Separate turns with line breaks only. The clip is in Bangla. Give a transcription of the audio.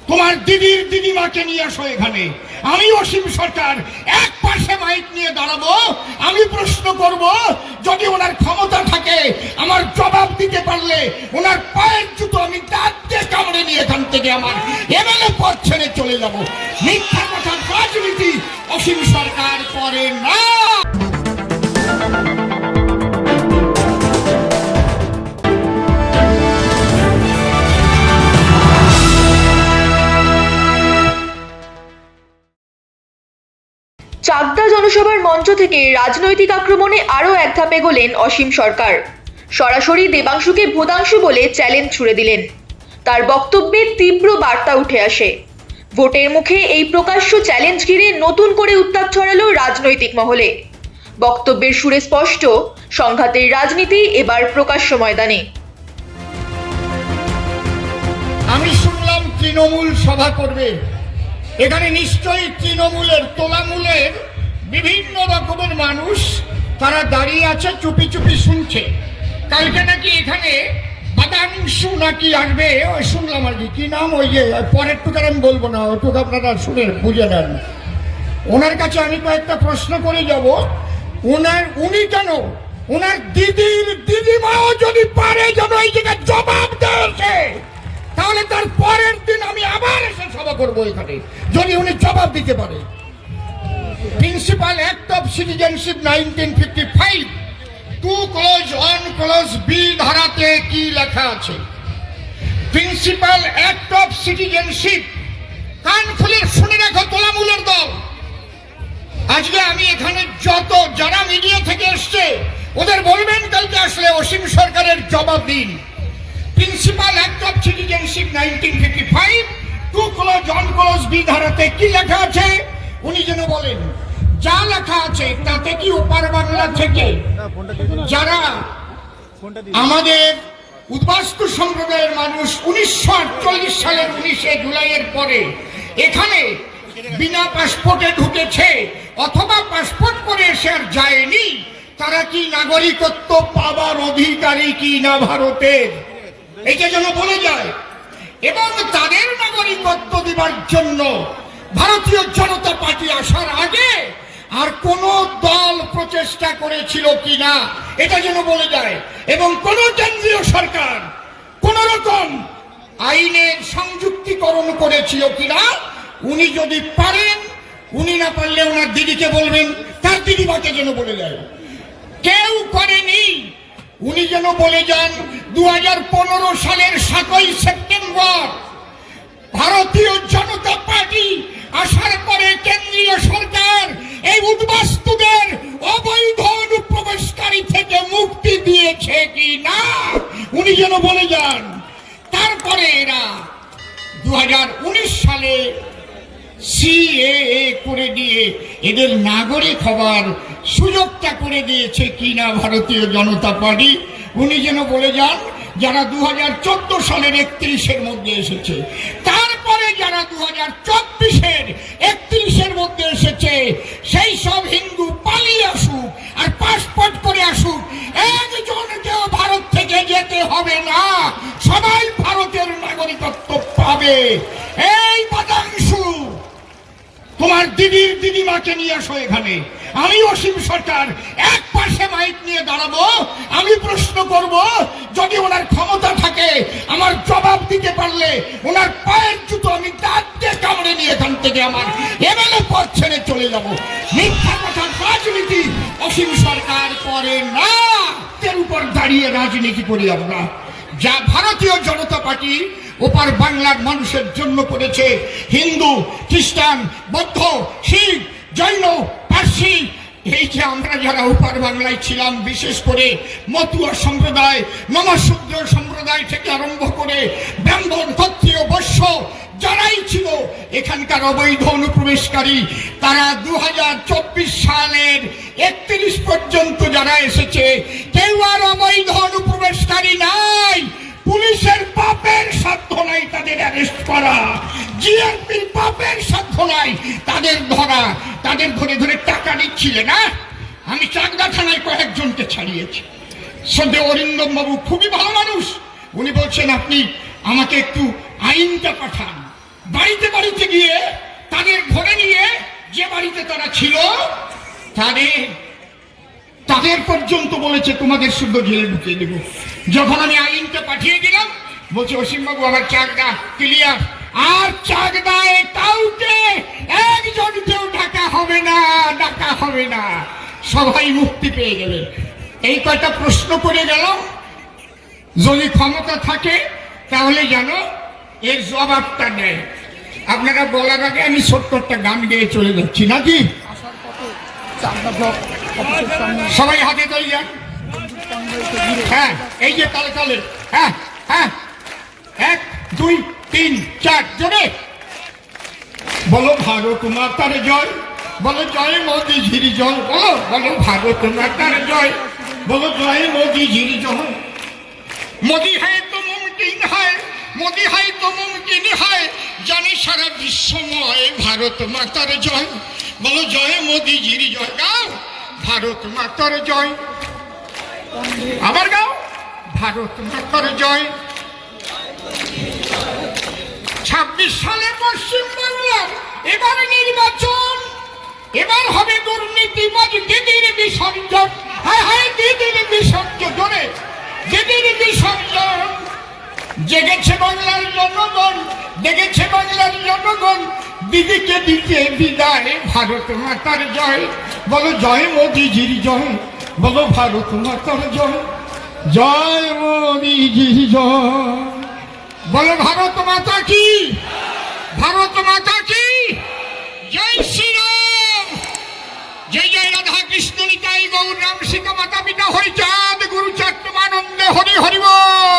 তোমার দিদির দিদিমাকে নিয়ে আসো এখানে। আমি অসীম সরকার এক পাশে মাইক নিয়ে দাঁড়াবো, আমি প্রশ্ন করব, যদি ওনার ক্ষমতা থাকে আমার জবাব দিতে পারলে ওনার পায়ের জুতো আমি দাঁত দিয়ে কামড়ে নিয়ে এখান থেকে আমার এমএলএ পদ ছেড়ে চলে যাব। মিথ্যা কথার রাজনীতি অসীম সরকার করে না।
চাকদা জনসভার মঞ্চ থেকে রাজনৈতিক আক্রমণে আরও এক ধাপে এগোলেন অসীম সরকার। সরাসরি দেবাংশুকে ভূতাংশু বলে চ্যালেঞ্জ ছুড়ে দিলেন। তার বক্তব্যে তীব্র বার্তা উঠে আসে। ভোটের মুখে এই প্রকাশ্য চ্যালেঞ্জ ঘিরে নতুন করে উত্তাপ ছড়ালো রাজনৈতিক মহলে। বক্তব্যের সুরে স্পষ্ট, সংঘাতের রাজনীতি এবার প্রকাশ্য ময়দানে।
আমি শুনলাম তৃণমূল সভা করবে, এখানে নিশ্চয়ই তৃণমূলের তোলামূলের বিভিন্ন রকমের মানুষ তারা দাঁড়িয়ে আছে, চুপি চুপি শুনছে। কালকে নাকি এখানে বাদাংশু নাকি আসবে, ওই শুনলাম আর কি নাম, ওই যে পরের টুকার আমি বলবো না, ওইটুকু আপনারা শুনে বুঝে নেন। ওনার কাছে আমি কয়েকটা প্রশ্ন করে যাব। উনি কেন ওনার দিদির দিদিমাও যদি পারে যেন এই জায়গায় জবাব দেয়, তাহলে তার পরের দিন আমি আবার এসে সভা করবো এখানে, যদি উনি জবাব দিতে পারে। Principal act of citizenship 1955 2(1)(b) ধারাতে কি লেখা আছে? প্রিন্সিপাল অ্যাক্ট অফ সিটিজেনশিপ, কান খুলে শুনে রাখো তোলামূলের দল। আজকে আমি এখানে যত যারা মিডিয়া থেকে এসছে ওদের বলবেন কালকে আসলে অসীম সরকারের জবাব দিন। Principal act of citizenship 1955 2(1)(b) ধারাতে কি লেখা আছে উনি যেন বলেন। যা লেখা আছে তাতে কি ওপার বাংলা থেকে যারা আমাদের উদ্বাস্তু সম্প্রদায়ের মানুষ 1948 সালের 19শে জুলাইয়ের পরে এখানে বিনা পাসপোর্টে ঢুকেছে অথবা পাসপোর্ট করে এসে আর যায়নি, তারা কি নাগরিকত্ব পাবার অধিকারী কি না ভারতের? এটা যেন বলে যায়। এবং তাদের নাগরিকত্ব দেবার জন্য ভারতীয় জনতা পার্টি আসার আগে আর কোন দল প্রচেষ্টা করেছিল কিনা এটা যেন বলে যায়। এবং কোন কেন্দ্রীয় সরকার কোন রকম আইনের সংযুক্তিকরণ করেছিল কিনা উনি যদি পারেন, উনি না পারলে ওনার দিদিকে বলবেন, তার দিদিমাকে যেন বলে যায়। কেউ করেনি, উনি যেন বলে যান 2015 সালের 7ই সেপ্টেম্বর ভারতীয় জনতা পার্টি আসার পরে কেন্দ্রীয় সরকার এই উদ্বাস্তুদের অবৈধ অনুপ্রবেশকারী থেকে মুক্তি দিয়েছে কি না উনি যেন বলে যান। তারপরে এরা 2019 সালে সিএএ করে দিয়ে এদের নাগরিক হবার সুযোগটা করে দিয়েছে কিনা ভারতীয় জনতা পার্টি উনি যেন বলে যান। যারা 2014 সালের 31-এর মধ্যে এসেছে, তারপরে যারা 2024-এর 31-এর মধ্যে এসেছে, সেই সব হিন্দু পালিয়ে আসুক আর পাসপোর্ট করে আসুক, একজনকেও ভারত থেকে যেতে হবে না, সবাই ভারতের নাগরিকত্ব পাবে। এই বাদাংশু, তোমার দিদির দিদিমাকে নিয়ে আসো এখানে। আমি অসীম সরকার এক পাশে মাইক নিয়ে দাঁড়াবো, আমি প্রশ্ন করব, যদি ওনার ক্ষমতা থাকে আমার জবাব দিতে পারলে ওনার পায়ের জুতো আমি দাঁত দিয়ে কামড়ে নিয়ে এখান থেকে আমার এমএলএ পদ ছেড়ে চলে যাব। মিথ্যা কথার রাজনীতি অসীম সরকার করে না। এর উপর দাঁড়িয়ে রাজনীতি করি আমরা। যা ভারতীয় জনতা পার্টি ওপার বাংলার মানুষের জন্য করেছে, হিন্দু, খ্রিস্টান, বৌদ্ধ, শিখ, জৈন, পার্সি, এই যে আমরা যারা ওপার বাংলায় ছিলাম, বিশেষ করে মতুয়া সম্প্রদায়, নমশূদ্র সম্প্রদায় থেকে আরম্ভ করে ব্রাহ্মণ, ক্ষত্রিয়, বৈশ্য যারাই ছিল এখানকার অবৈধ অনুপ্রবেশকারী, তারা 2024 সালের 31 পর্যন্ত যারা এসেছে কেউ আর অবৈধ অনুপ্রবেশকারী নাই। পুলিশের পাপের সাধ্য নাই তাদের অ্যারেস্ট করা, জিআরপির পাপের সাধ্য নাই তাদের ধরা। তাদের ধরে ধরে টাকা নিচ্ছিলে না। আমি চাকদা থানায় কয়েকজনকে ছাড়িয়েছি। সদ্য অরিন্দম বাবু খুবই ভালো মানুষ, উনি বলছেন আপনি আমাকে একটু আইনটা পাঠান। বাড়িতে বাড়িতে গিয়ে তাদের ঘরে নিয়ে যে বাড়িতে তারা ছিল তাদের পর্যন্ত বলেছে তোমাদের শুদ্ধ জেলে ঢুকিয়ে দেবো। যখন আমি আইনটা পাঠিয়ে দিলাম, বলছে অসীমবাবু আমার চাকদা ক্লিয়ার, আর চাকদায় কাউকে একজনকেও ডাকা হবে না, ডাকা হবে না, সবাই মুক্তি পেয়ে গেলেন। এই কয়টা প্রশ্ন করে গেল, যদি ক্ষমতা থাকে তাহলে যেন এর জবাবটা দেয়। আপনারা বলার আগে আমি 70টা গান গেয়ে চলে যাচ্ছি নাকি? সবাই হাতে তৈরি যান। হ্যাঁ, এই যে তালে তালে, হ্যাঁ হ্যাঁ, 1 2 3 4 জোরে বলো ভারত মাতার জয়, বলো জয় মোদীজির জয়, বলো বলো ভারত মাতার জয়, বলো জয় মোদীজির জয়। मोदी है तो मुमकिन है, मोदी है तो मुमकिन है, जाने सारा विश्वमय भारत मातार जय, बोलो जय मोदी जीर जय, गाओ भारत मातार जय, आबार गाओ भारत मातार जय। 26 সালে পশ্চিম বাংলার এবার নির্বাচন, এবার হবে দুর্নীতিবাজ দিদির বিসর্জন, হায় হায় দিদির বিসর্জন, জোরে দিদির বিসর্জন। জেগেছে বাংলার জনগণ, জেগেছে বাংলার জনগণ, দিদিকে দিতে বিদায়, ভারত মাতার জয়, বলো জয় মোদীজির জয়, বলো ভারত মাতার জয়, জয় মোদীজির জয়, বলো ভারত মাতা কি, ভারত মাতা কি, জয় শ্রীরাম, জয় জয় রাধা কৃষ্ণ নিতাই গৌর রাম সীতা মাতা পিতা হরিচাঁদ গুরু চাট্টমানন্দ হরি হরি বল।